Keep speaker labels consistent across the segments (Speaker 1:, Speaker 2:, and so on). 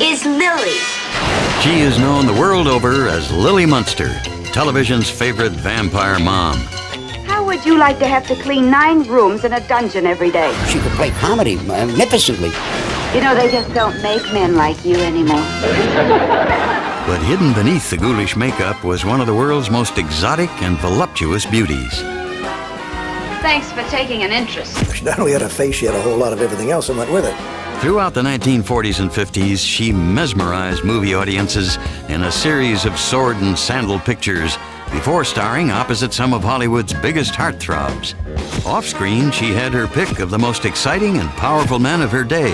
Speaker 1: is Lily.
Speaker 2: She is known the world over as Lily Munster, television's favorite vampire mom.
Speaker 1: How would you like to have to clean 9 rooms in a dungeon every day?
Speaker 3: She could play comedy magnificently.
Speaker 1: You know, they just don't make men like you anymore.
Speaker 2: But hidden beneath the ghoulish makeup was one of the world's most exotic and voluptuous beauties.
Speaker 4: Thanks for taking an interest.
Speaker 5: She not only had a face, she had a whole lot of everything else that went with it.
Speaker 2: Throughout the 1940s and 50s, she mesmerized movie audiences in a series of sword and sandal pictures before starring opposite some of Hollywood's biggest heartthrobs. Off-screen, she had her pick of the most exciting and powerful men of her day.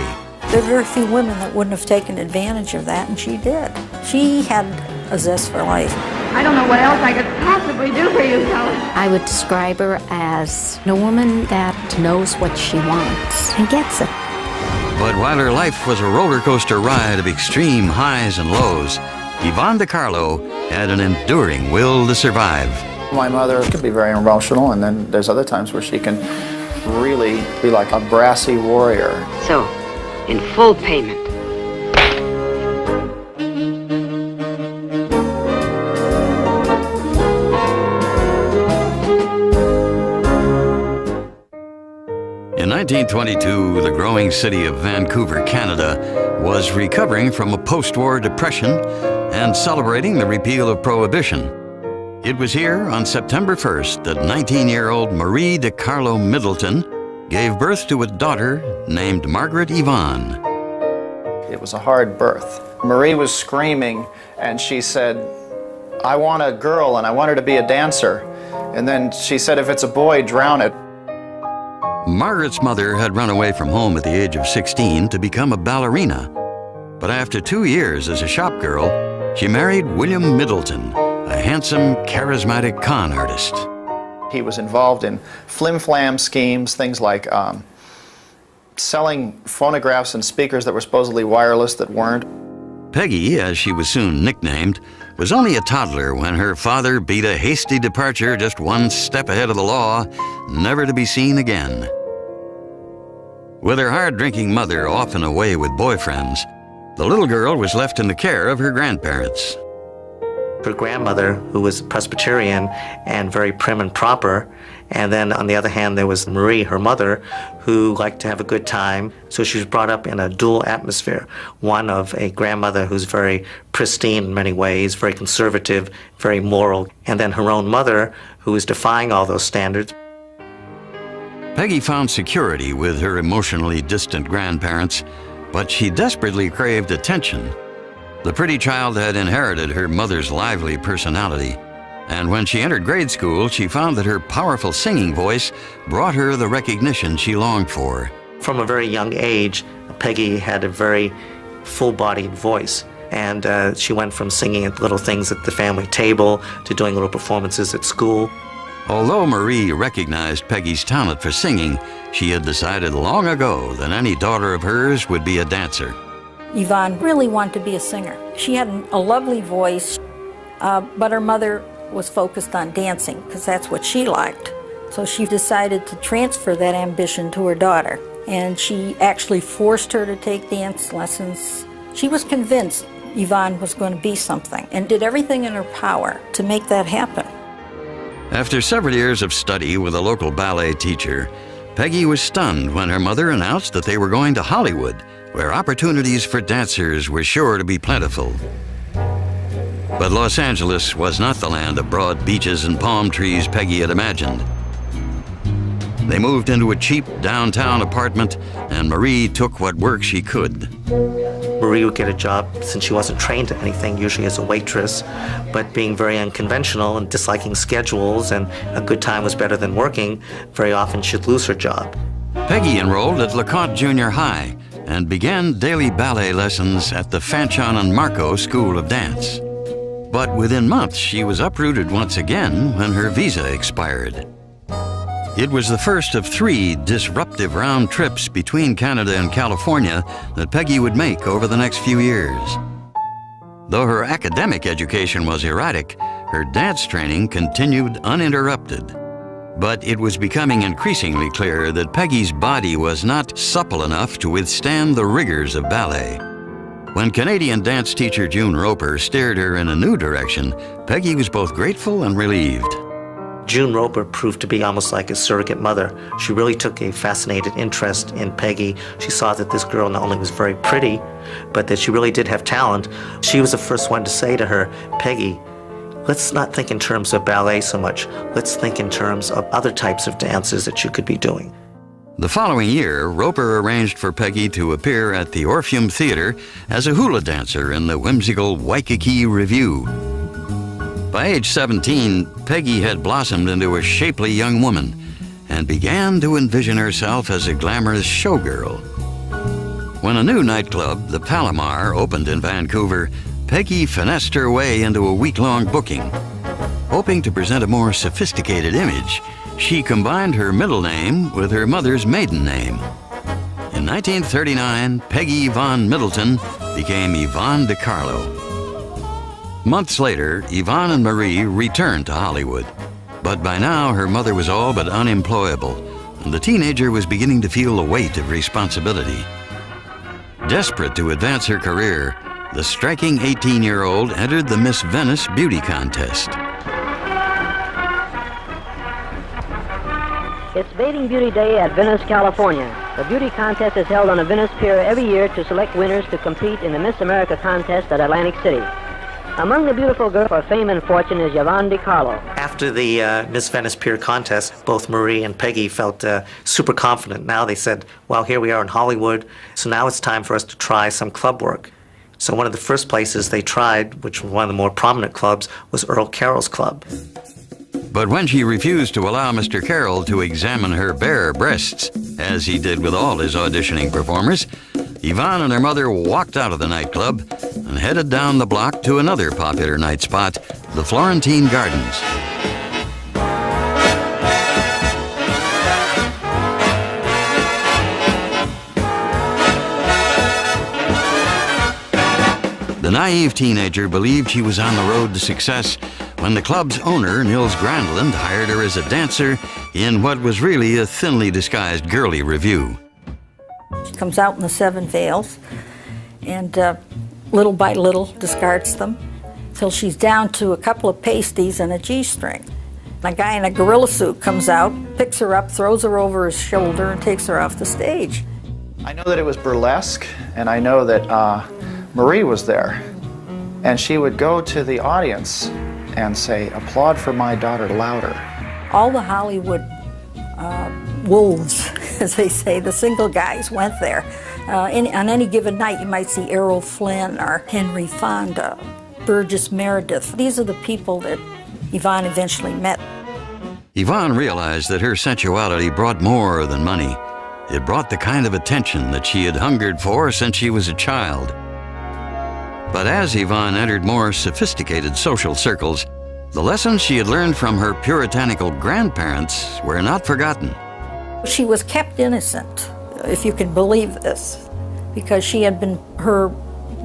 Speaker 6: There are very few women that wouldn't have taken advantage of that, and she did. She had a zest for life.
Speaker 4: I don't know what else I could possibly do for you, Carlo.
Speaker 7: I would describe her as a woman that knows what she wants and gets it.
Speaker 2: But while her life was a roller coaster ride of extreme highs and lows, Yvonne de Carlo had an enduring will to survive.
Speaker 8: My mother can be very emotional, and then there's other times where she can really be like a brassy warrior.
Speaker 1: So, in full payment.
Speaker 2: In 1922, the growing city of Vancouver, Canada, was recovering from a post-war depression and celebrating the repeal of Prohibition. It was here on September 1st that 19-year-old Marie de Carlo Middleton gave birth to a daughter named Margaret Yvonne.
Speaker 8: It was a hard birth. Marie was screaming, and she said, "I want a girl, and I want her to be a dancer." And then she said, "If it's a boy, drown it."
Speaker 2: Margaret's mother had run away from home at the age of 16 to become a ballerina. But after 2 years as a shop girl, she married William Middleton, a handsome, charismatic con artist.
Speaker 8: He was involved in flim-flam schemes, things like selling phonographs and speakers that were supposedly wireless that weren't.
Speaker 2: Peggy, as she was soon nicknamed, was only a toddler when her father beat a hasty departure just one step ahead of the law, never to be seen again. With her hard-drinking mother often away with boyfriends, the little girl was left in the care of her grandparents.
Speaker 9: Her grandmother, who was Presbyterian and very prim and proper, and then on the other hand there was Marie, her mother, who liked to have a good time. So she was brought up in a dual atmosphere, one of a grandmother who's very pristine in many ways, very conservative, very moral, and then her own mother, who was defying all those standards.
Speaker 2: Peggy found security with her emotionally distant grandparents, but she desperately craved attention. The pretty child had inherited her mother's lively personality, and when she entered grade school, she found that her powerful singing voice brought her the recognition she longed for.
Speaker 9: From a very young age, Peggy had a very full-bodied voice, and she went from singing at little things at the family table to doing little performances at school.
Speaker 2: Although Marie recognized Peggy's talent for singing, she had decided long ago that any daughter of hers would be a dancer.
Speaker 6: Yvonne really wanted to be a singer. She had a lovely voice, but her mother was focused on dancing because that's what she liked. So she decided to transfer that ambition to her daughter, and she actually forced her to take dance lessons. She was convinced Yvonne was going to be something and did everything in her power to make that happen.
Speaker 2: After several years of study with a local ballet teacher, Peggy was stunned when her mother announced that they were going to Hollywood, where opportunities for dancers were sure to be plentiful. But Los Angeles was not the land of broad beaches and palm trees Peggy had imagined. They moved into a cheap downtown apartment, and Marie took what work she could.
Speaker 9: Marie would get a job, since she wasn't trained to anything, usually as a waitress, but being very unconventional and disliking schedules and a good time was better than working, very often she'd lose her job.
Speaker 2: Peggy enrolled at LeConte Junior High and began daily ballet lessons at the Fanchon and Marco School of Dance. But within months, she was uprooted once again when her visa expired. It was the first of 3 disruptive round trips between Canada and California that Peggy would make over the next few years. Though her academic education was erratic, her dance training continued uninterrupted. But it was becoming increasingly clear that Peggy's body was not supple enough to withstand the rigors of ballet. When Canadian dance teacher June Roper steered her in a new direction, Peggy was both grateful and relieved.
Speaker 9: June Roper proved to be almost like a surrogate mother. She really took a fascinated interest in Peggy. She saw that this girl not only was very pretty, but that she really did have talent. She was the first one to say to her, "Peggy, let's not think in terms of ballet so much. Let's think in terms of other types of dances that you could be doing."
Speaker 2: The following year, Roper arranged for Peggy to appear at the Orpheum Theater as a hula dancer in the whimsical Waikiki Revue. By age 17, Peggy had blossomed into a shapely young woman and began to envision herself as a glamorous showgirl. When a new nightclub, the Palomar, opened in Vancouver, Peggy finessed her way into a week-long booking. Hoping to present a more sophisticated image, she combined her middle name with her mother's maiden name. In 1939, Peggy Yvonne Middleton became Yvonne de Carlo. Months later, Yvonne and Marie returned to Hollywood. But by now, her mother was all but unemployable, and the teenager was beginning to feel the weight of responsibility. Desperate to advance her career, the striking 18-year-old entered the Miss Venice Beauty Contest.
Speaker 10: It's Bathing Beauty Day at Venice, California. The beauty contest is held on a Venice pier every year to select winners to compete in the Miss America contest at Atlantic City. Among the beautiful girls for fame and fortune is Yvonne de Carlo.
Speaker 9: After the Miss Venice Pier contest, both Marie and Peggy felt super confident. Now they said, well, here we are in Hollywood, so now it's time for us to try some club work. So one of the first places they tried, which was one of the more prominent clubs, was Earl Carroll's club.
Speaker 2: But when she refused to allow Mr. Carroll to examine her bare breasts, as he did with all his auditioning performers, Yvonne and her mother walked out of the nightclub and headed down the block to another popular night spot, the Florentine Gardens. The naive teenager believed she was on the road to success when the club's owner, Nils Grandland, hired her as a dancer in what was really a thinly disguised girly revue.
Speaker 6: She comes out in the 7 veils and little by little discards them till she's down to a couple of pasties and a G-string. A guy in a gorilla suit comes out, picks her up, throws her over his shoulder and takes her off the stage.
Speaker 8: I know that it was burlesque, and I know that Marie was there, and she would go to the audience and say, "Applaud for my daughter louder."
Speaker 6: All the Hollywood wolves, as they say, the single guys went there. On any given night, you might see Errol Flynn or Henry Fonda, Burgess Meredith. These are the people that Yvonne eventually met.
Speaker 2: Yvonne realized that her sensuality brought more than money. It brought the kind of attention that she had hungered for since she was a child. But as Yvonne entered more sophisticated social circles, the lessons she had learned from her puritanical grandparents were not forgotten.
Speaker 6: She was kept innocent, if you can believe this, because her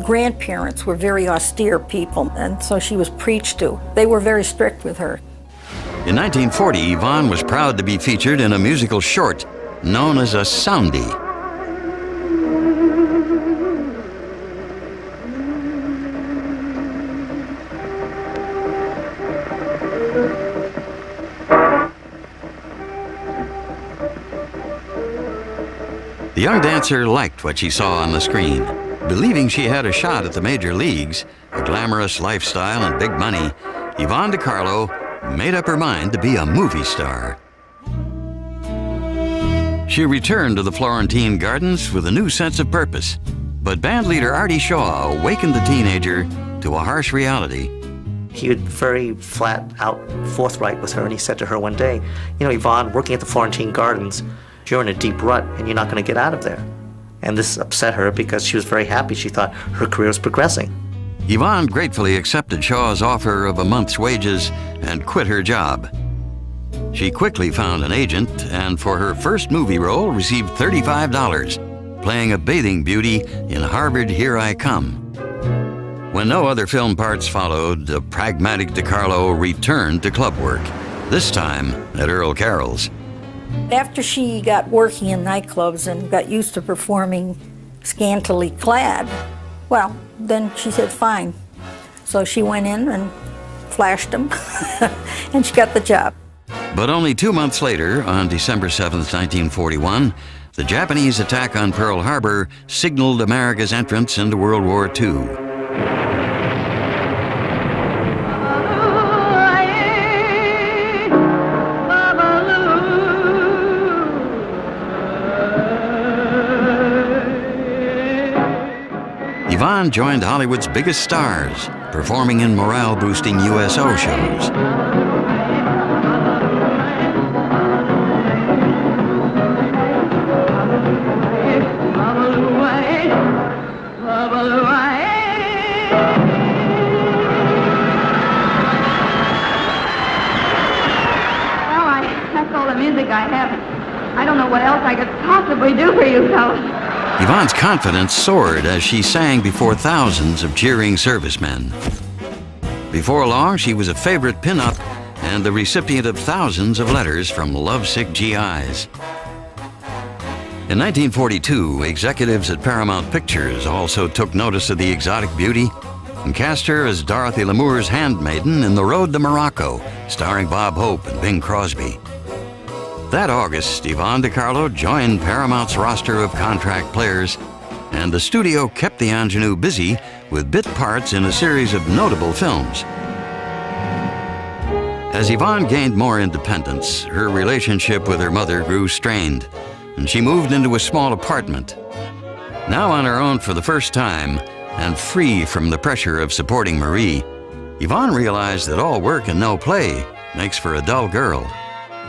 Speaker 6: grandparents were very austere people, and so she was preached to. They were very strict with her.
Speaker 2: In 1940, Yvonne was proud to be featured in a musical short known as a soundie. The young dancer liked what she saw on the screen. Believing she had a shot at the major leagues, a glamorous lifestyle and big money, Yvonne de Carlo made up her mind to be a movie star. She returned to the Florentine Gardens with a new sense of purpose, but bandleader Artie Shaw awakened the teenager to a harsh reality.
Speaker 9: He was very flat out, forthright with her, and he said to her one day, "You know, Yvonne, working at the Florentine Gardens, you're in a deep rut and you're not going to get out of there." And this upset her because she was very happy. She thought her career was progressing.
Speaker 2: Yvonne gratefully accepted Shaw's offer of a month's wages and quit her job. She quickly found an agent and for her first movie role received $35, playing a bathing beauty in Harvard Here I Come. When no other film parts followed, the pragmatic de Carlo returned to club work, this time at Earl Carroll's.
Speaker 6: After she got working in nightclubs and got used to performing scantily clad, Well, then she said, fine. So she went in and flashed him, and she got the job.
Speaker 2: But only 2 months later, on December 7th, 1941, the Japanese attack on Pearl Harbor signaled America's entrance into World War II. Yvonne joined Hollywood's biggest stars, performing in morale-boosting USO shows.
Speaker 4: That's all the music I have. I don't know what else I could possibly do for you fellas.
Speaker 2: Yvonne's confidence soared as she sang before thousands of cheering servicemen. Before long, she was a favorite pinup and the recipient of thousands of letters from lovesick GIs. In 1942, executives at Paramount Pictures also took notice of the exotic beauty and cast her as Dorothy Lamour's handmaiden in The Road to Morocco, starring Bob Hope and Bing Crosby. That August, Yvonne de Carlo joined Paramount's roster of contract players, and the studio kept the ingenue busy with bit parts in a series of notable films. As Yvonne gained more independence, her relationship with her mother grew strained, and she moved into a small apartment. Now on her own for the first time, and free from the pressure of supporting Marie, Yvonne realized that all work and no play makes for a dull girl.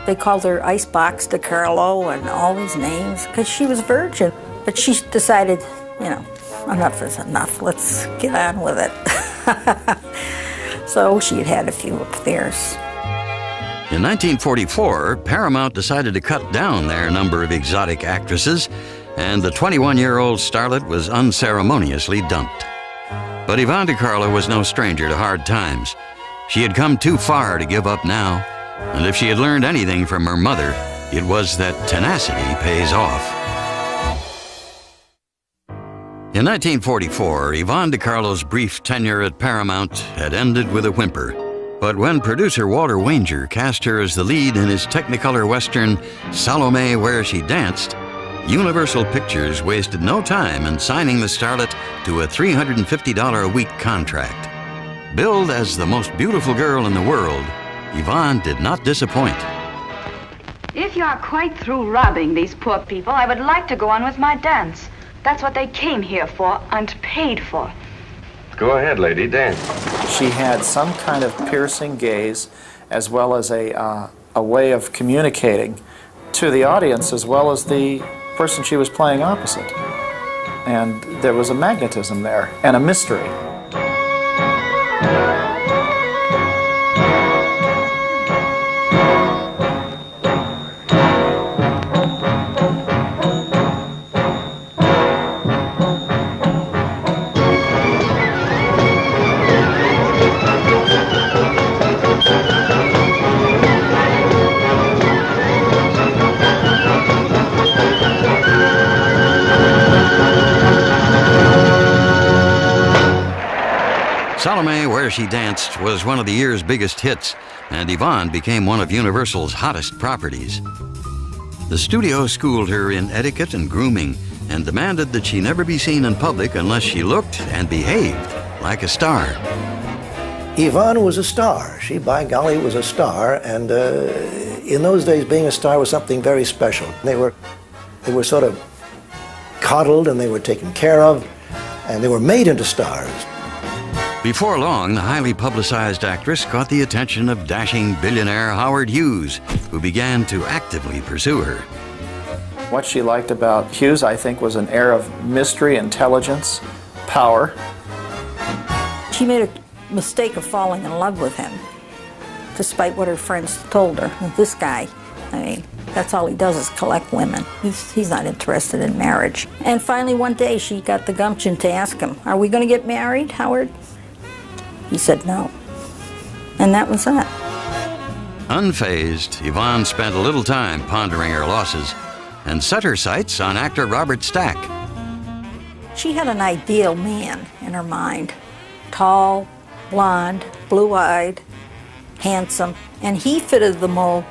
Speaker 6: They called her Icebox de Carlo and all these names because she was a virgin. But she decided, you know, enough is enough. Let's get on with it. So she had had a few affairs.
Speaker 2: In 1944, Paramount decided to cut down their number of exotic actresses, and the 21-year-old starlet was unceremoniously dumped. But Yvonne de Carlo was no stranger to hard times. She had come too far to give up now. And if she had learned anything from her mother, it was that tenacity pays off. In 1944, Yvonne de Carlo's brief tenure at Paramount had ended with a whimper. But when producer Walter Wanger cast her as the lead in his Technicolor Western, Salome Where She Danced, Universal Pictures wasted no time in signing the starlet to a $350 a week contract. Billed as the most beautiful girl in the world, Yvonne did not disappoint.
Speaker 1: If you are quite through robbing these poor people, I would like to go on with my dance. That's what they came here for and paid for.
Speaker 11: Go ahead, lady, dance.
Speaker 8: She had some kind of piercing gaze, as well as a way of communicating to the audience, as well as the person she was playing opposite. And there was a magnetism there, and a mystery.
Speaker 2: Salome Where She Danced was one of the year's biggest hits, and Yvonne became one of Universal's hottest properties. The studio schooled her in etiquette and grooming and demanded that she never be seen in public unless she looked and behaved like a star.
Speaker 5: Yvonne was a star. She, by golly, was a star, and in those days, being a star was something very special. They were sort of coddled, and they were taken care of, and they were made into stars.
Speaker 2: Before long, the highly publicized actress caught the attention of dashing billionaire Howard Hughes, who began to actively pursue her.
Speaker 8: What she liked about Hughes, I think, was an air of mystery, intelligence, power.
Speaker 6: She made a mistake of falling in love with him, despite what her friends told her. This guy, I mean, that's all he does is collect women. He's not interested in marriage. And finally, one day, she got the gumption to ask him, "Are we going to get married, Howard?" He said no. And that was that.
Speaker 2: Unfazed, Yvonne spent a little time pondering her losses and set her sights on actor Robert Stack.
Speaker 6: She had an ideal man in her mind. Tall, blonde, blue-eyed, handsome, and he fitted the mold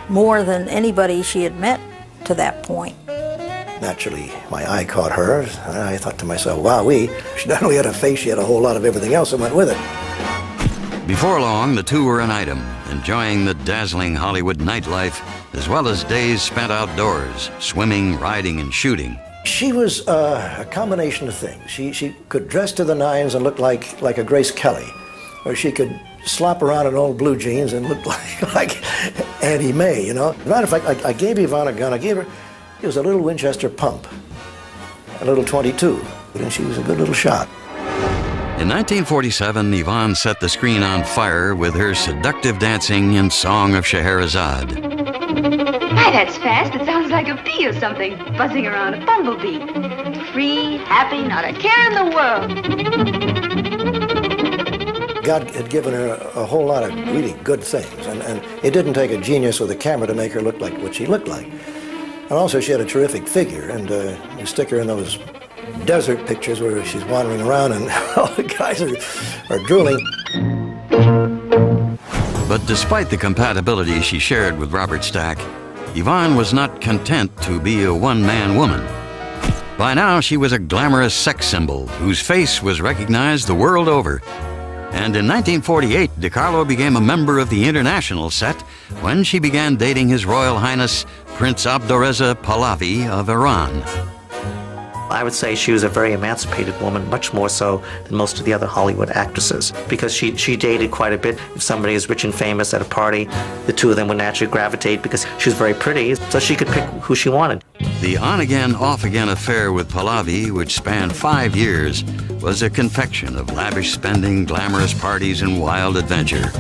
Speaker 6: more than anybody she had met to that point.
Speaker 5: Naturally, my eye caught hers, and I thought to myself, wowee, she not only had a face, she had a whole lot of everything else that went with it.
Speaker 2: Before long, the two were an item, enjoying the dazzling Hollywood nightlife, as well as days spent outdoors, swimming, riding, and shooting.
Speaker 5: She was a combination of things. She could dress to the nines and look like a Grace Kelly, or she could slop around in old blue jeans and look like Annie Mae, you know. As a matter of fact, I gave Yvonne a gun. I gave her, it was a little Winchester pump, a little .22, and she was a good little shot.
Speaker 2: In 1947, Yvonne set the screen on fire with her seductive dancing in Song of Scheherazade.
Speaker 1: Why, that's fast. It sounds like a bee or something, buzzing around a bumblebee. Free, happy, not a care in the world.
Speaker 5: God had given her a whole lot of really good things, and it didn't take a genius with a camera to make her look like what she looked like. And also, she had a terrific figure, and you stick her in those desert pictures where she's wandering around and all the guys are drooling.
Speaker 2: But despite the compatibility she shared with Robert Stack, Yvonne was not content to be a one-man woman. By now, she was a glamorous sex symbol whose face was recognized the world over. And in 1948, DiCarlo became a member of the international set when she began dating His Royal Highness Prince Abdoreza Pahlavi of Iran.
Speaker 9: I would say she was a very emancipated woman, much more so than most of the other Hollywood actresses, because she dated quite a bit. If somebody is rich and famous at a party, the two of them would naturally gravitate because she was very pretty, so she could pick who she wanted.
Speaker 2: The on-again, off-again affair with Pahlavi, which spanned 5 years, was a confection of lavish spending, glamorous parties, and wild adventure.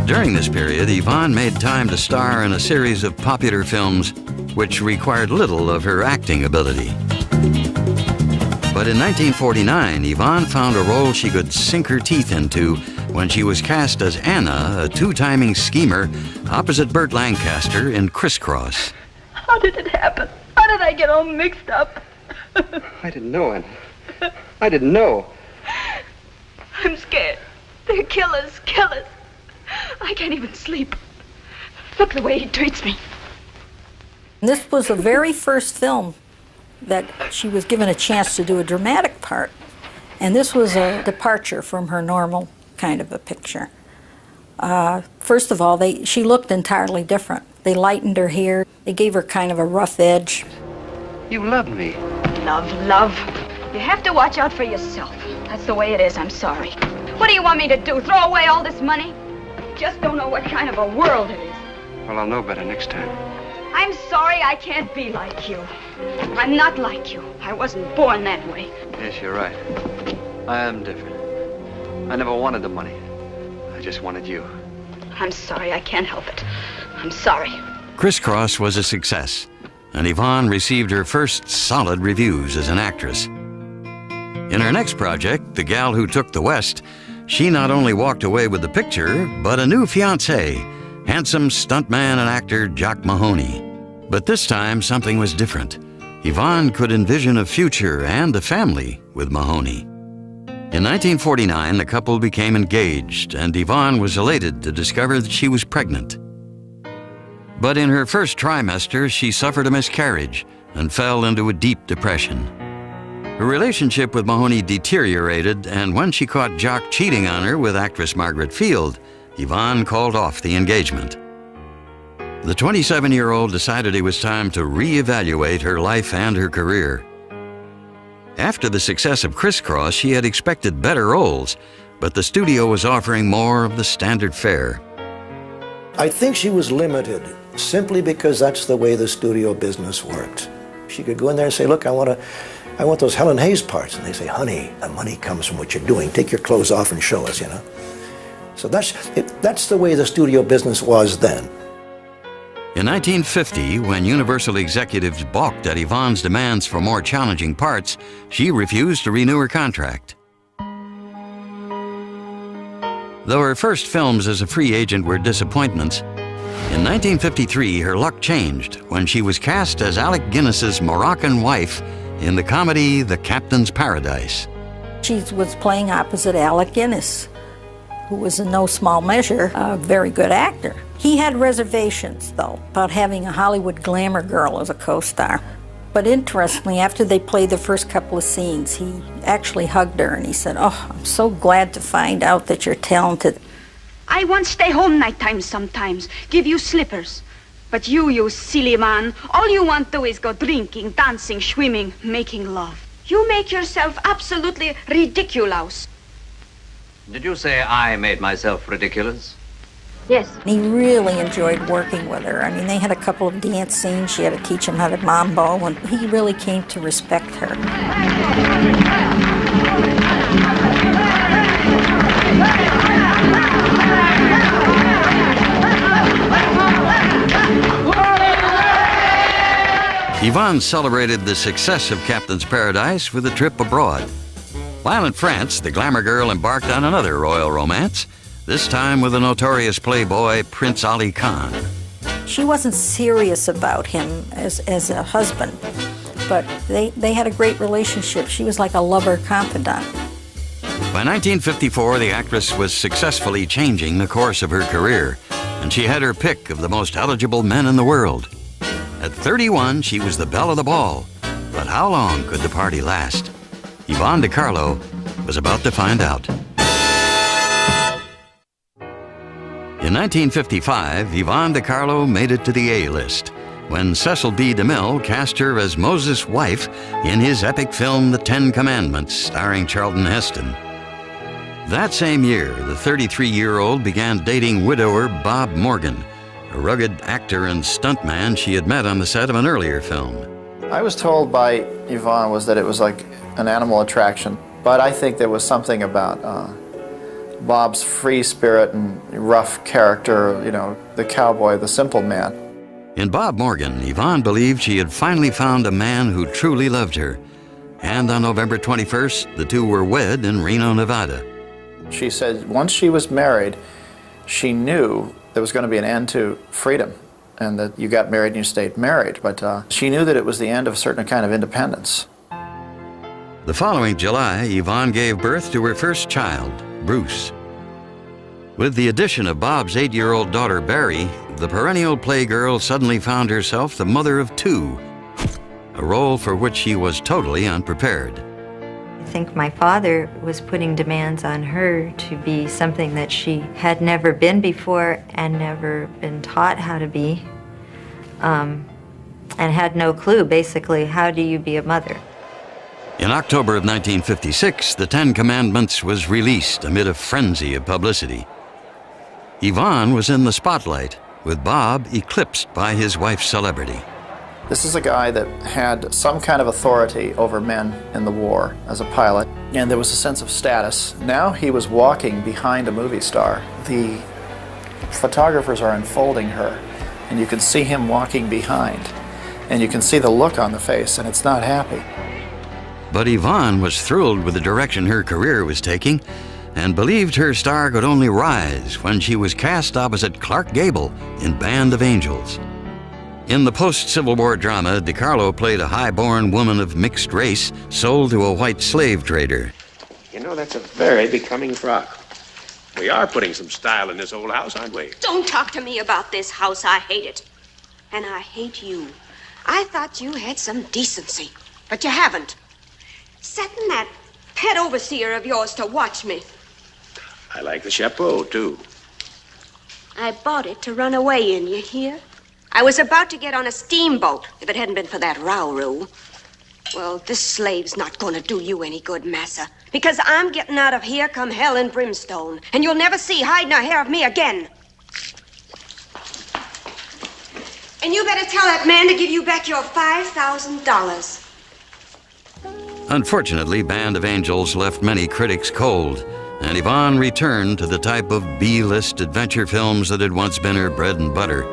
Speaker 2: During this period, Yvonne made time to star in a series of popular films which required little of her acting ability. But in 1949, Yvonne found a role she could sink her teeth into when she was cast as Anna, a two-timing schemer, opposite Burt Lancaster in Crisscross.
Speaker 4: How did it happen? How did I get all mixed up?
Speaker 11: I didn't know, Anna. I didn't know.
Speaker 4: I'm scared. They're killers, killers. I can't even sleep. Look the way he treats me.
Speaker 6: This was the very first film that she was given a chance to do a dramatic part. And this was a departure from her normal kind of a picture. First of all, she looked entirely different. They lightened her hair. They gave her kind of a rough edge.
Speaker 11: You loved me.
Speaker 1: Love. You have to watch out for yourself. That's the way it is, I'm sorry. What do you want me to do, throw away all this money? Just don't know what kind of a world it is.
Speaker 11: Well, I'll know better next time.
Speaker 1: I'm sorry I can't be like you. I'm not like you. I wasn't born that way.
Speaker 11: Yes, you're right. I am different. I never wanted the money. I just wanted you.
Speaker 1: I'm sorry, I can't help it. I'm sorry.
Speaker 2: Crisscross was a success, and Yvonne received her first solid reviews as an actress. In her next project, The Gal Who Took the West, she not only walked away with the picture, but a new fiancé, handsome stuntman and actor Jock Mahoney. But this time, something was different. Yvonne could envision a future and a family with Mahoney. In 1949, the couple became engaged, and Yvonne was elated to discover that she was pregnant. But in her first trimester, she suffered a miscarriage and fell into a deep depression. Her relationship with Mahoney deteriorated, and when she caught Jock cheating on her with actress Margaret Field, Yvonne called off the engagement. The 27-year-old decided it was time to reevaluate her life and her career. After the success of Crisscross, she had expected better roles, but the studio was offering more of the standard fare.
Speaker 5: I think she was limited simply because that's the way the studio business worked. She could go in there and say, look, I want those Helen Hayes parts. And they say, honey, the money comes from what you're doing. Take your clothes off and show us, you know. So that's the way the studio business was then.
Speaker 2: In 1950, when Universal executives balked at Yvonne's demands for more challenging parts, she refused to renew her contract. Though her first films as a free agent were disappointments, In 1953, her luck changed when she was cast as Alec Guinness's Moroccan wife in the comedy The Captain's Paradise.
Speaker 6: She was playing opposite Alec Guinness, who was in no small measure a very good actor. He had reservations, though, about having a Hollywood glamour girl as a co-star. But interestingly, after they played the first couple of scenes, he actually hugged her and he said, "Oh, I'm so glad to find out that you're talented."
Speaker 1: I want to stay home nighttime sometimes, give you slippers. But you silly man, all you want to do is go drinking, dancing, swimming, making love. You make yourself absolutely ridiculous.
Speaker 11: Did you say I made myself ridiculous?
Speaker 1: Yes.
Speaker 6: He really enjoyed working with her. I mean, they had a couple of dance scenes. She had to teach him how to mambo, and he really came to respect her.
Speaker 2: Yvonne celebrated the success of Captain's Paradise with a trip abroad. While in France, the glamour girl embarked on another royal romance, this time with the notorious playboy Prince Ali Khan.
Speaker 6: She wasn't serious about him as a husband, but they had a great relationship. She was like a lover confidant.
Speaker 2: By 1954, the actress was successfully changing the course of her career, and she had her pick of the most eligible men in the world. At 31, she was the belle of the ball, but how long could the party last? Yvonne Carlo was about to find out. In 1955, Yvonne Carlo made it to the A-list when Cecil B. DeMille cast her as Moses' wife in his epic film The Ten Commandments, starring Charlton Heston. That same year, the 33-year-old began dating widower Bob Morgan, a rugged actor and stuntman she had met on the set of an earlier film.
Speaker 8: I was told by Yvonne was that it was like an animal attraction, but I think there was something about Bob's free spirit and rough character, you know, the cowboy, the simple man.
Speaker 2: In Bob Morgan, Yvonne believed she had finally found a man who truly loved her. And on November 21st, the two were wed in Reno, Nevada.
Speaker 8: She said once she was married, she knew there was going to be an end to freedom and that you got married and you stayed married. But she knew that it was the end of a certain kind of independence.
Speaker 2: The following July, Yvonne gave birth to her first child, Bruce. With the addition of Bob's 8-year-old daughter, Barry, the perennial playgirl suddenly found herself the mother of two, a role for which she was totally unprepared.
Speaker 12: I think my father was putting demands on her to be something that she had never been before and never been taught how to be, and had no clue, basically, how do you be a mother?
Speaker 2: In October of 1956, The Ten Commandments was released amid a frenzy of publicity. Yvonne was in the spotlight, with Bob eclipsed by his wife's celebrity.
Speaker 8: This is a guy that had some kind of authority over men in the war as a pilot, and there was a sense of status. Now he was walking behind a movie star. The photographers are unfolding her, and you can see him walking behind, and you can see the look on the face, and it's not happy.
Speaker 2: But Yvonne was thrilled with the direction her career was taking and believed her star could only rise when she was cast opposite Clark Gable in Band of Angels. In the post-Civil War drama, DiCarlo played a high-born woman of mixed race sold to a white slave trader.
Speaker 13: You know, that's a very becoming frock. We are putting some style in this old house, aren't we?
Speaker 4: Don't talk to me about this house. I hate it. And I hate you. I thought you had some decency, but you haven't. Setting that pet overseer of yours to watch me.
Speaker 13: I like the chapeau, too.
Speaker 4: I bought it to run away in, you hear? I was about to get on a steamboat if it hadn't been for that row-roo. Well, this slave's not going to do you any good, massa, because I'm getting out of here come hell and brimstone, and you'll never see hide nor hair of me again. And you better tell that man to give you back your $5,000.
Speaker 2: Unfortunately, Band of Angels left many critics cold, and Yvonne returned to the type of B-list adventure films that had once been her bread and butter.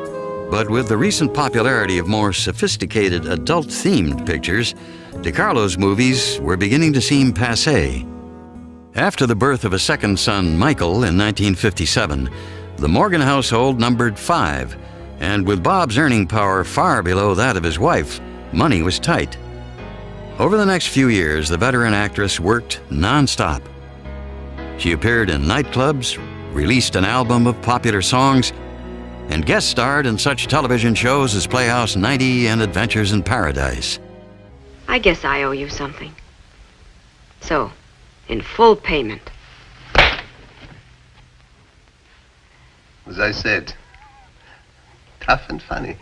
Speaker 2: But with the recent popularity of more sophisticated adult-themed pictures, DiCarlo's movies were beginning to seem passé. After the birth of a second son, Michael, in 1957, the Morgan household numbered 5, And with Bob's earning power far below that of his wife, money was tight. Over the next few years, the veteran actress worked non-stop. She appeared in nightclubs, released an album of popular songs, and guest starred in such television shows as Playhouse 90 and Adventures in Paradise.
Speaker 14: I guess I owe you something. So, in full payment.
Speaker 15: As I said, tough and funny.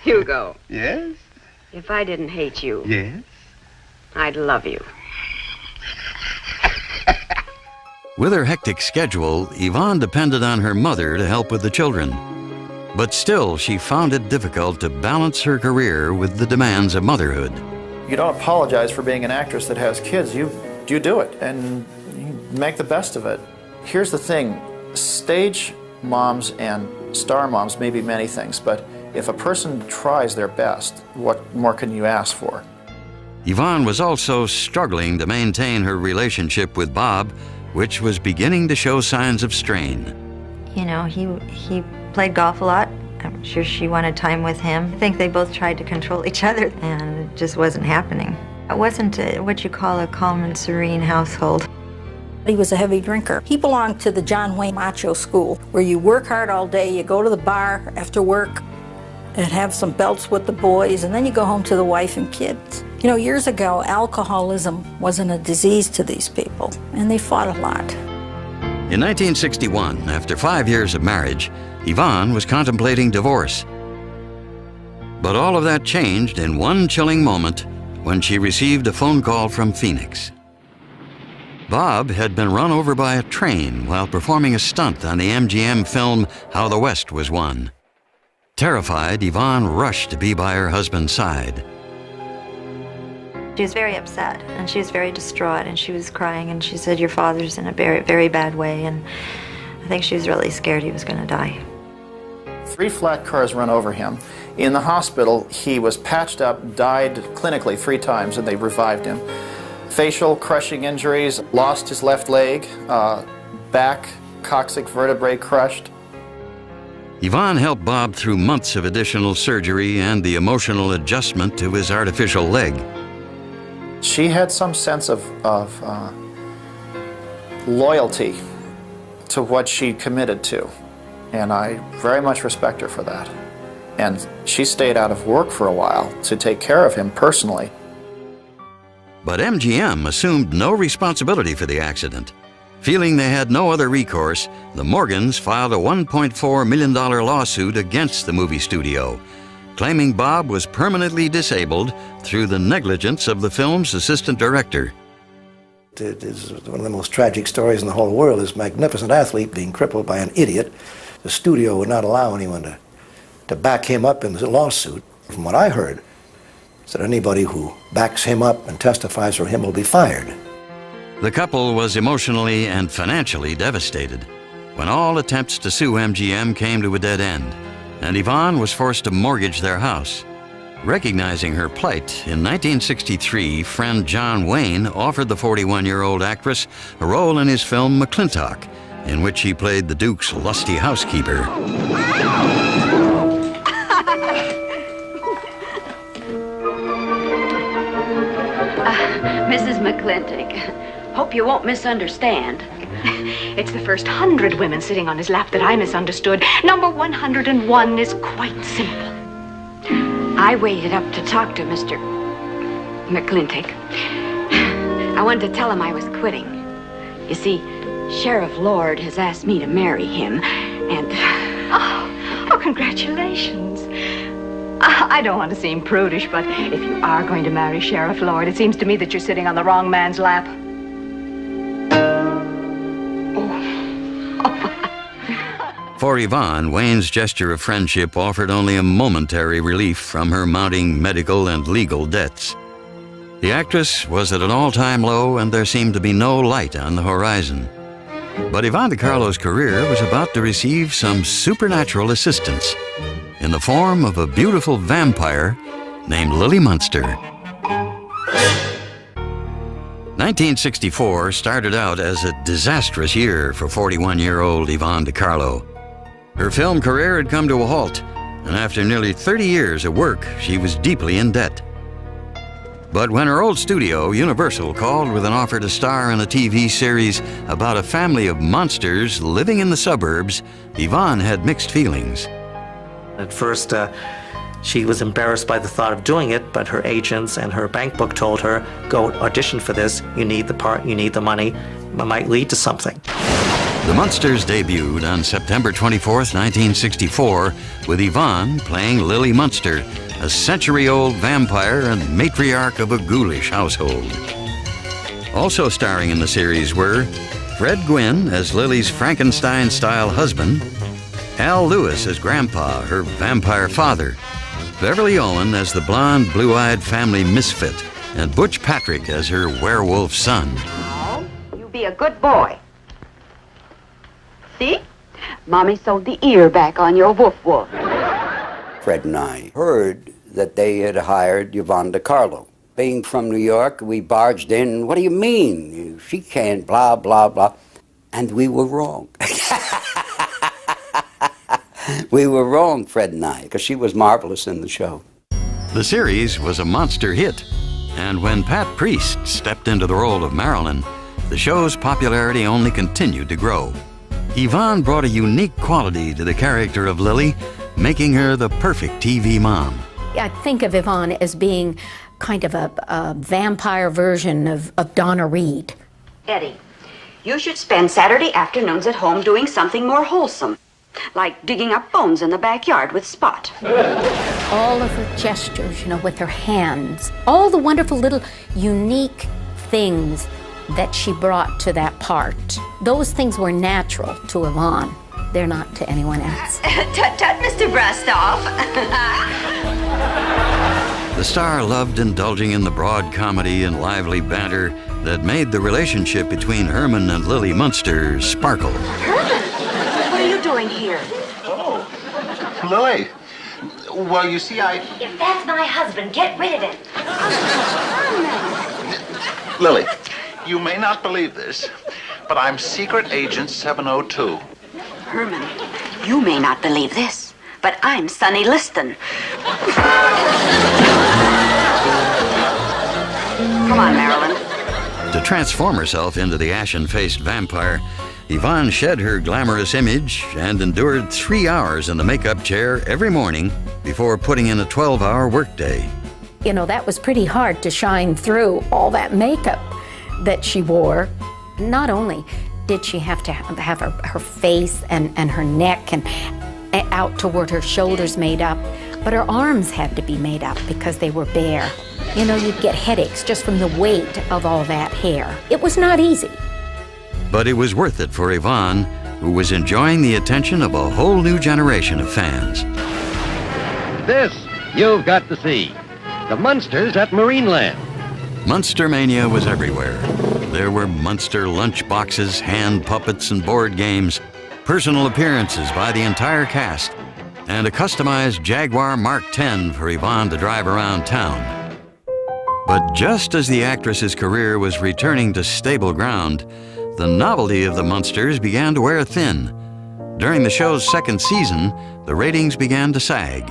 Speaker 14: Hugo.
Speaker 15: Yes?
Speaker 14: If I didn't hate you,
Speaker 15: Yes?
Speaker 14: I'd love you.
Speaker 2: With her hectic schedule, Yvonne depended on her mother to help with the children. But still, she found it difficult to balance her career with the demands of motherhood.
Speaker 8: You don't apologize for being an actress that has kids. You do it, and you make the best of it. Here's the thing. Stage moms and star moms may be many things, but if a person tries their best, what more can you ask for?
Speaker 2: Yvonne was also struggling to maintain her relationship with Bob, which was beginning to show signs of strain.
Speaker 12: You know, he played golf a lot. I'm sure she wanted time with him. I think they both tried to control each other, and it just wasn't happening. It wasn't what you call a calm and serene household.
Speaker 6: He was a heavy drinker. He belonged to the John Wayne macho school, where you work hard all day, you go to the bar after work, and have some belts with the boys, and then you go home to the wife and kids. You know, years ago, alcoholism wasn't a disease to these people, and they fought a lot.
Speaker 2: In 1961, after 5 years of marriage, Yvonne was contemplating divorce. But all of that changed in one chilling moment when she received a phone call from Phoenix. Bob had been run over by a train while performing a stunt on the MGM film How the West Was Won. Terrified, Yvonne rushed to be by her husband's side.
Speaker 12: She was very upset, and she was very distraught, and she was crying, and she said, "Your father's in a very, very bad way," and I think she was really scared he was going to die.
Speaker 8: 3 flat cars run over him. In the hospital, he was patched up, died clinically 3 times, and they revived him. Facial crushing injuries, lost his left leg, back, coccyx vertebrae crushed.
Speaker 2: Yvonne helped Bob through months of additional surgery and the emotional adjustment to his artificial leg.
Speaker 8: She had some sense of loyalty to what she committed to, and I very much respect her for that. And she stayed out of work for a while to take care of him personally.
Speaker 2: But MGM assumed no responsibility for the accident. Feeling they had no other recourse, the Morgans filed a $1.4 million lawsuit against the movie studio, claiming Bob was permanently disabled through the negligence of the film's assistant director.
Speaker 5: It is one of the most tragic stories in the whole world, this magnificent athlete being crippled by an idiot. The studio would not allow anyone to back him up in the lawsuit. From what I heard, that anybody who backs him up and testifies for him will be fired.
Speaker 2: The couple was emotionally and financially devastated when all attempts to sue MGM came to a dead end, and Yvonne was forced to mortgage their house. Recognizing her plight, in 1963, friend John Wayne offered the 41-year-old actress a role in his film McClintock, in which he played the Duke's lusty housekeeper.
Speaker 14: Mrs. McClintock, hope you won't misunderstand. It's the first 100 women sitting on his lap that I misunderstood. Number 101 is quite simple. I waited up to talk to Mr. McClintock. I wanted to tell him I was quitting. You see, Sheriff Lord has asked me to marry him, and... Oh, congratulations. I don't want to seem prudish, but if you are going to marry Sheriff Lord, it seems to me that you're sitting on the wrong man's lap.
Speaker 2: For Yvonne, Wayne's gesture of friendship offered only a momentary relief from her mounting medical and legal debts. The actress was at an all-time low, and there seemed to be no light on the horizon. But Yvonne Carlo's career was about to receive some supernatural assistance in the form of a beautiful vampire named Lily Munster. 1964 started out as a disastrous year for 41-year-old Yvonne de Carlo. Her film career had come to a halt, and after nearly 30 years of work, she was deeply in debt. But when her old studio, Universal, called with an offer to star in a TV series about a family of monsters living in the suburbs, Yvonne had mixed feelings.
Speaker 9: At first, she was embarrassed by the thought of doing it, but her agents and her bank book told her, go audition for this, you need the part, you need the money, it might lead to something.
Speaker 2: The Munsters debuted on September 24th, 1964, with Yvonne playing Lily Munster, a century-old vampire and matriarch of a ghoulish household. Also starring in the series were Fred Gwynne as Lily's Frankenstein-style husband, Al Lewis as Grandpa, her vampire father, Beverly Owen as the blonde, blue-eyed family misfit, and Butch Patrick as her werewolf son.
Speaker 1: Now, you be a good boy. See? Mommy sewed the ear back on your woof-woof.
Speaker 3: Fred and I heard that they had hired Yvonne de Carlo. Being from New York, we barged in. What do you mean? She can't, blah, blah, blah. And we were wrong. We were wrong, Fred and I, because she was marvelous in the show.
Speaker 2: The series was a monster hit, and when Pat Priest stepped into the role of Marilyn, the show's popularity only continued to grow. Yvonne brought a unique quality to the character of Lily, making her the perfect TV mom.
Speaker 7: I think of Yvonne as being kind of a vampire version of Donna Reed.
Speaker 1: Eddie, you should spend Saturday afternoons at home doing something more wholesome, like digging up bones in the backyard with Spot.
Speaker 7: All of her gestures, you know, with her hands, all the wonderful little unique things that she brought to that part. Those things were natural to Yvonne. They're not to anyone else.
Speaker 1: Tut-tut, Mr. Brastoff.
Speaker 2: The star loved indulging in the broad comedy and lively banter that made the relationship between Herman and Lily Munster sparkle.
Speaker 1: Herman, what are you doing here?
Speaker 16: Oh, Lily. Well, you see,
Speaker 4: If that's my husband, get rid of him.
Speaker 16: Lily, you may not believe this, but I'm Secret Agent 702.
Speaker 1: Herman, you may not believe this, but I'm Sonny Liston. Come on, Marilyn.
Speaker 2: To transform herself into the ashen-faced vampire, Yvonne shed her glamorous image and endured 3 hours in the makeup chair every morning before putting in a 12-hour workday.
Speaker 7: You know, that was pretty hard to shine through all that makeup that she wore. Not only did she have to have her face and her neck and out toward her shoulders made up, but her arms had to be made up because they were bare. You know, you'd get headaches just from the weight of all that hair. It was not easy.
Speaker 2: But it was worth it for Yvonne, who was enjoying the attention of a whole new generation of fans.
Speaker 17: This you've got to see. The Munsters at Marineland.
Speaker 2: Munster mania was everywhere. There were Munster lunch boxes, hand puppets, and board games, personal appearances by the entire cast, and a customized Jaguar Mark X for Yvonne to drive around town. But just as the actress's career was returning to stable ground, the novelty of the Munsters began to wear thin. During the show's second season, the ratings began to sag.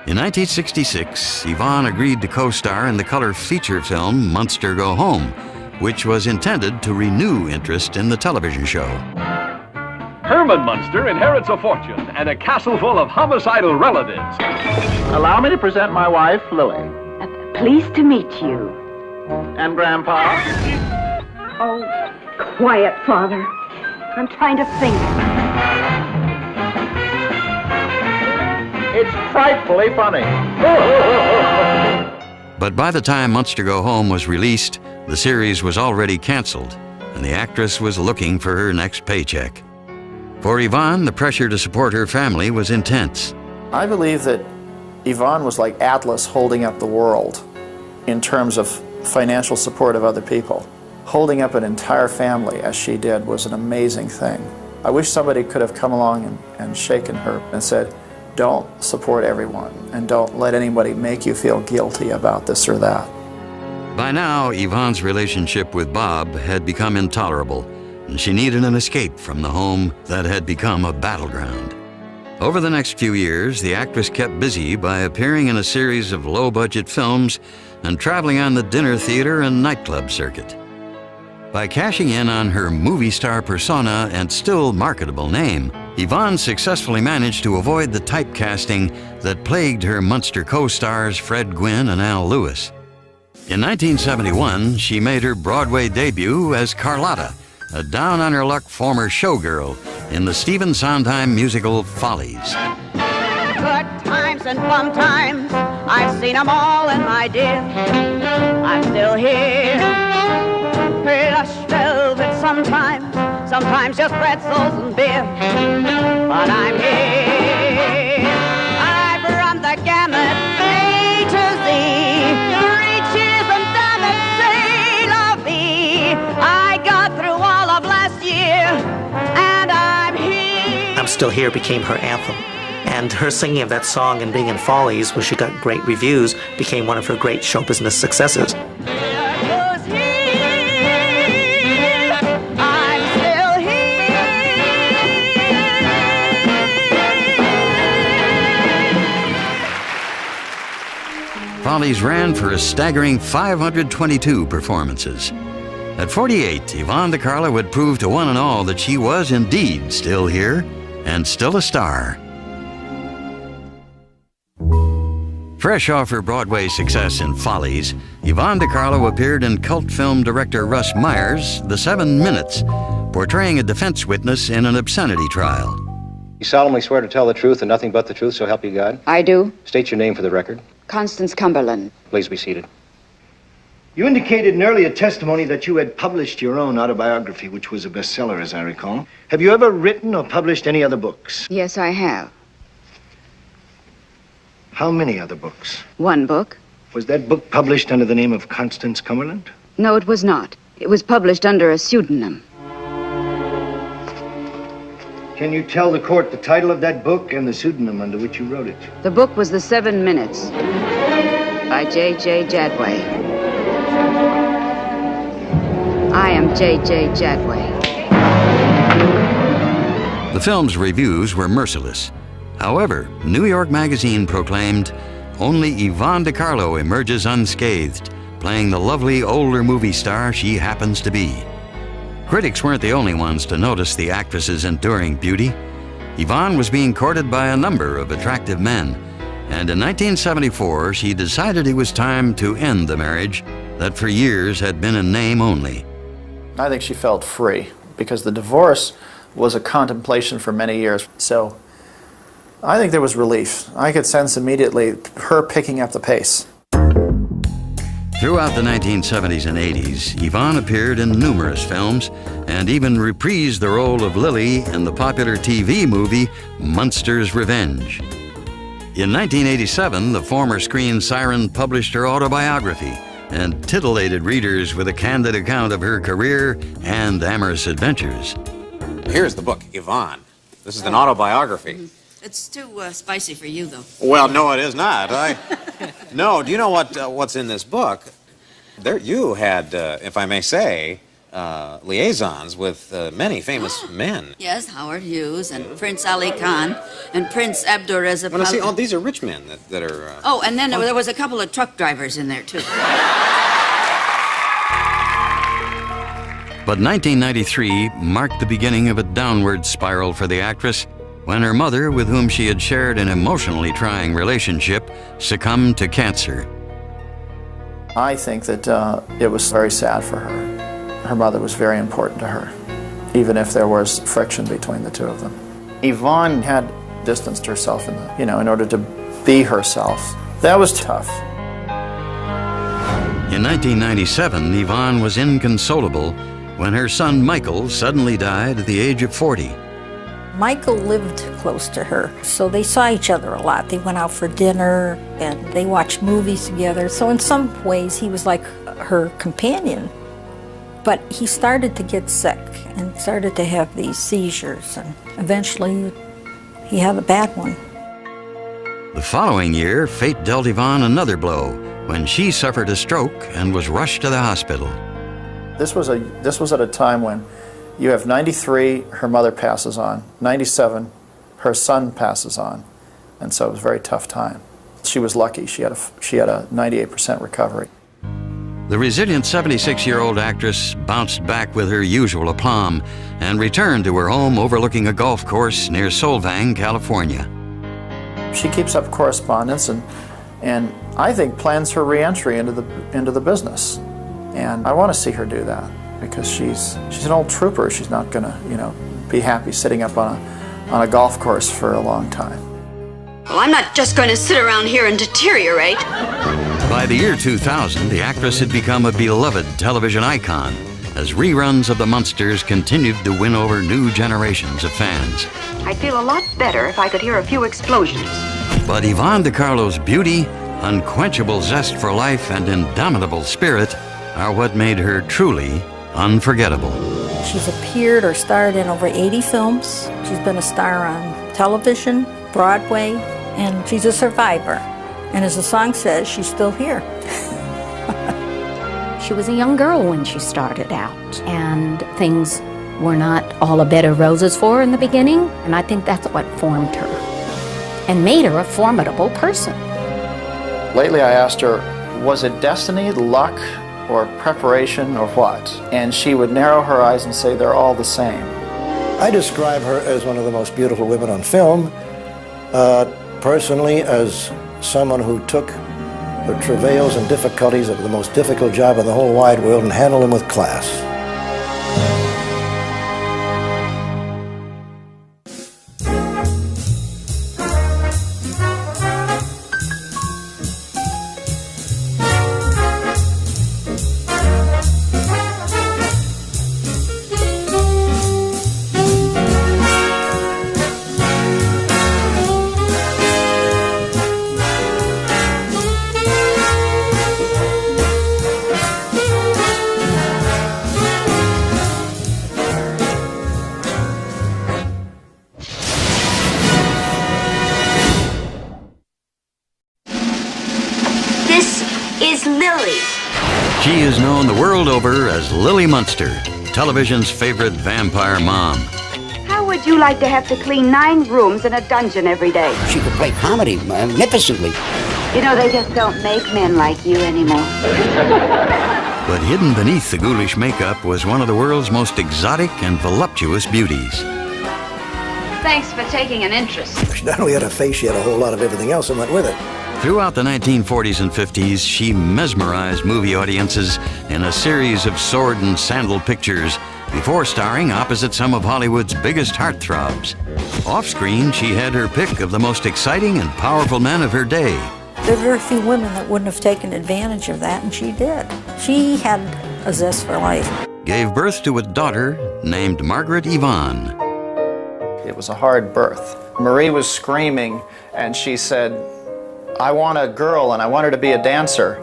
Speaker 2: In 1966, Yvonne agreed to co-star in the color feature film Munster Go Home, which was intended to renew interest in the television show.
Speaker 18: Herman Munster inherits a fortune and a castle full of homicidal relatives.
Speaker 8: Allow me to present my wife, Lily.
Speaker 1: Pleased to meet you.
Speaker 8: And Grandpa?
Speaker 1: Oh, quiet, Father. I'm trying to think.
Speaker 8: It's frightfully funny.
Speaker 2: But by the time Munster Go Home was released, the series was already canceled, and the actress was looking for her next paycheck. For Yvonne, the pressure to support her family was intense.
Speaker 8: I believe that Yvonne was like Atlas holding up the world in terms of financial support of other people. Holding up an entire family as she did was an amazing thing. I wish somebody could have come along and shaken her and said, don't support everyone and don't let anybody make you feel guilty about this or that.
Speaker 2: By now, Yvonne's relationship with Bob had become intolerable, and she needed an escape from the home that had become a battleground. Over the next few years, the actress kept busy by appearing in a series of low-budget films and traveling on the dinner theater and nightclub circuit. By cashing in on her movie star persona and still marketable name, Yvonne successfully managed to avoid the typecasting that plagued her Munster co-stars Fred Gwynne and Al Lewis. In 1971, she made her Broadway debut as Carlotta, a down-on-her-luck former showgirl in the Stephen Sondheim musical Follies.
Speaker 19: Good times and fun times, I've seen them all in my dear. I'm still here. Plush velvet sometimes, sometimes just pretzels and beer. But I'm here. I've run the gamut, A to Z. Reaches and damn it, say la vie. I got through all of last year, and I'm here.
Speaker 9: I'm Still Here became her anthem. And her singing of that song and being in Follies, where she got great reviews, became one of her great show business successes.
Speaker 2: Follies ran for a staggering 522 performances. At 48, Yvonne DiCarlo would prove to one and all that she was indeed still here and still a star. Fresh off her Broadway success in Follies, Yvonne DiCarlo appeared in cult film director Russ Meyer's The 7 Minutes, portraying a defense witness in an obscenity trial.
Speaker 20: You solemnly swear to tell the truth and nothing but the truth, so help you God?
Speaker 21: I do.
Speaker 20: State your name for the record.
Speaker 21: Constance Cumberland.
Speaker 20: Please be seated.
Speaker 5: You indicated in earlier testimony that you had published your own autobiography, which was a bestseller, as I recall. Have you ever written or published any other books?
Speaker 21: Yes, I have.
Speaker 5: How many other books?
Speaker 21: One book.
Speaker 5: Was that book published under the name of Constance Cumberland?
Speaker 21: No, it was not. It was published under a pseudonym.
Speaker 5: Can you tell the court the title of that book and the pseudonym under which you wrote it?
Speaker 21: The book was The 7 Minutes by J.J. Jadway. I am J.J. Jadway.
Speaker 2: The film's reviews were merciless. However, New York Magazine proclaimed, "Only Yvonne DiCarlo emerges unscathed, playing the lovely older movie star she happens to be." Critics weren't the only ones to notice the actress's enduring beauty. Yvonne was being courted by a number of attractive men, and in 1974 she decided it was time to end the marriage that for years had been in name only.
Speaker 8: I think she felt free because the divorce was a contemplation for many years. So I think there was relief. I could sense immediately her picking up the pace.
Speaker 2: Throughout the 1970s and 80s, Yvonne appeared in numerous films and even reprised the role of Lily in the popular TV movie Munster's Revenge. In 1987, the former screen siren published her autobiography and titillated readers with a candid account of her career and amorous adventures.
Speaker 22: Here's the book, Yvonne. This is an autobiography.
Speaker 23: It's too spicy for you, though.
Speaker 22: Well, no, it is not. No, do you know what's in this book? There, you had, if I may say, liaisons with many famous men.
Speaker 23: Yes, Howard Hughes and Prince Ali Khan and Prince Abdurreza
Speaker 22: Well, see, oh, these are rich men that are...
Speaker 23: Oh, and then there was a couple of truck drivers in there, too.
Speaker 2: But 1993 marked the beginning of a downward spiral for the actress when her mother, with whom she had shared an emotionally trying relationship, succumbed to cancer.
Speaker 8: I think that it was very sad for her. Her mother was very important to her, even if there was friction between the two of them. Yvonne had distanced herself in order to be herself. That was tough.
Speaker 2: In 1997, Yvonne was inconsolable when her son Michael suddenly died at the age of 40.
Speaker 6: Michael lived close to her, so they saw each other a lot. They went out for dinner and they watched movies together. So in some ways, he was like her companion. But he started to get sick and started to have these seizures, and eventually he had a bad one.
Speaker 2: The following year, fate dealt Yvonne another blow when she suffered a stroke and was rushed to the hospital.
Speaker 8: This was at a time when you have 93, her mother passes on, 97, her son passes on, and so it was a very tough time. She was lucky. She had a 98% recovery.
Speaker 2: The resilient 76-year-old actress bounced back with her usual aplomb and returned to her home overlooking a golf course near Solvang, California.
Speaker 8: She keeps up correspondence and I think plans her re-entry into the business. And I want to see her do that because she's an old trooper. She's not going to, be happy sitting up on a golf course for a long time.
Speaker 4: Well, I'm not just going to sit around here and deteriorate.
Speaker 2: By the year 2000, the actress had become a beloved television icon as reruns of The Munsters continued to win over new generations of fans.
Speaker 14: I'd feel a lot better if I could hear a few explosions.
Speaker 2: But Yvonne de Carlo's beauty, unquenchable zest for life, and indomitable spirit are what made her truly unforgettable.
Speaker 6: She's appeared or starred in over 80 films. She's been a star on television, Broadway, and she's a survivor. And as the song says, she's still here.
Speaker 7: She was a young girl when she started out, and things were not all a bed of roses for her in the beginning, and I think that's what formed her and made her a formidable person.
Speaker 8: Lately I asked her, was it destiny, luck, or preparation, or what? And she would narrow her eyes and say they're all the same.
Speaker 5: I describe her as one of the most beautiful women on film, personally as someone who took the travails and difficulties of the most difficult job in the whole wide world and handled them with class. She
Speaker 2: is known the world over as Lily Munster, television's favorite vampire mom.
Speaker 1: How would you like to have to clean 9 rooms in a dungeon every day?
Speaker 3: She could play comedy magnificently.
Speaker 1: You know, they just don't make men like you anymore.
Speaker 2: But hidden beneath the ghoulish makeup was one of the world's most exotic and voluptuous beauties.
Speaker 1: Thanks for taking an interest.
Speaker 5: She not only had a face, she had a whole lot of everything else that went with it.
Speaker 2: Throughout the 1940s and 50s, she mesmerized movie audiences in a series of sword and sandal pictures before starring opposite some of Hollywood's biggest heartthrobs. Off-screen, she had her pick of the most exciting and powerful men of her day.
Speaker 6: There are very few women that wouldn't have taken advantage of that, and she did. She had a zest for life.
Speaker 2: Gave birth to a daughter named Margaret Yvonne.
Speaker 8: It was a hard birth. Marie was screaming, and she said, I want a girl, and I want her to be a dancer.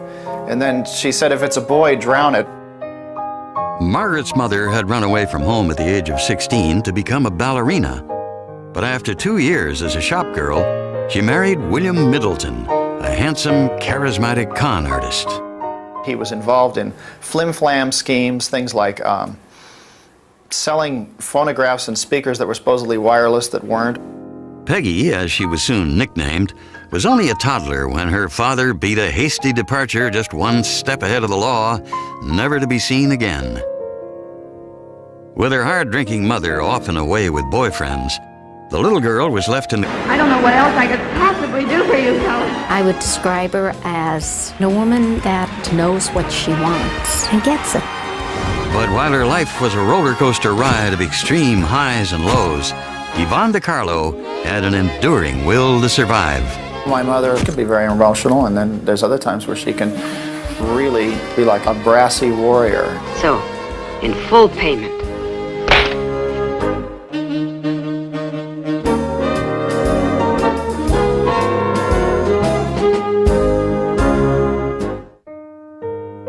Speaker 8: And then she said, if it's a boy, drown it.
Speaker 2: Margaret's mother had run away from home at the age of 16 to become a ballerina. But after 2 years as a shop girl, she married William Middleton, a handsome, charismatic con artist.
Speaker 8: He was involved in flim-flam schemes, things like selling phonographs and speakers that were supposedly wireless that weren't.
Speaker 2: Peggy, as she was soon nicknamed, was only a toddler when her father beat a hasty departure just one step ahead of the law, never to be seen again. With her hard-drinking mother often away with boyfriends, the little girl was left in the...
Speaker 1: I don't know what else I could possibly do for you, Helen.
Speaker 7: I would describe her as a woman that knows what she wants and gets it.
Speaker 2: But while her life was a roller coaster ride of extreme highs and lows, Yvonne de Carlo had an enduring will to survive.
Speaker 8: My mother can be very emotional, and then there's other times where she can really be like a brassy warrior.
Speaker 21: So, in full payment.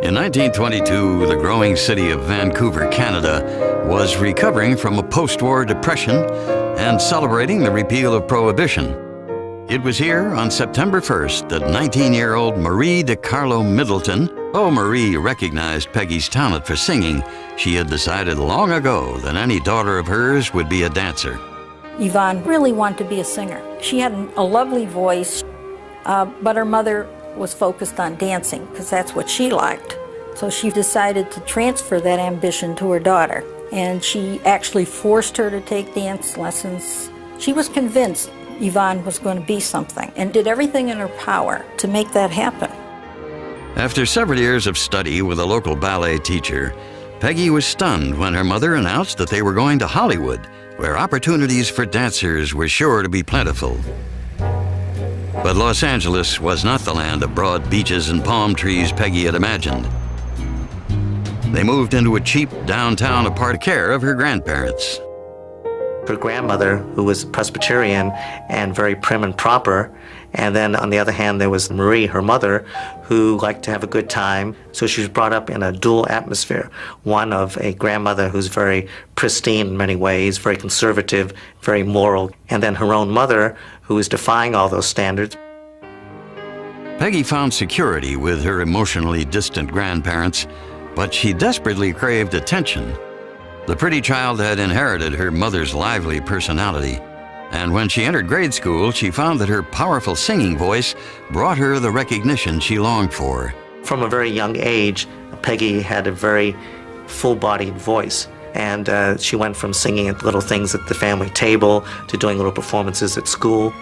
Speaker 2: In 1922, the growing city of Vancouver, Canada, was recovering from a post-war depression and celebrating the repeal of Prohibition. It was here on September 1st that 19-year-old Marie de Carlo Middleton, though Marie recognized Peggy's talent for singing, she had decided long ago that any daughter of hers would be a dancer.
Speaker 6: Yvonne really wanted to be a singer. She had a lovely voice, but her mother was focused on dancing because that's what she liked. So she decided to transfer that ambition to her daughter, and she actually forced her to take dance lessons. She was convinced Yvonne was going to be something and did everything in her power to make that happen.
Speaker 2: After several years of study with a local ballet teacher, Peggy was stunned when her mother announced that they were going to Hollywood, where opportunities for dancers were sure to be plentiful. But Los Angeles was not the land of broad beaches and palm trees Peggy had imagined. They moved into a cheap downtown apartment care of her grandparents.
Speaker 9: Her grandmother, who was Presbyterian and very prim and proper, and then on the other hand there was Marie, her mother, who liked to have a good time. So she was brought up in a dual atmosphere, one of a grandmother who's very pristine in many ways, very conservative, very moral, and then her own mother, who was defying all those standards.
Speaker 2: Peggy found security with her emotionally distant grandparents, but she desperately craved attention. The pretty child had inherited her mother's lively personality, and when she entered grade school, she found that her powerful singing voice brought her the recognition she longed for.
Speaker 9: From a very young age, Peggy had a very full-bodied voice, and she went from singing at little things at the family table to doing little performances at school.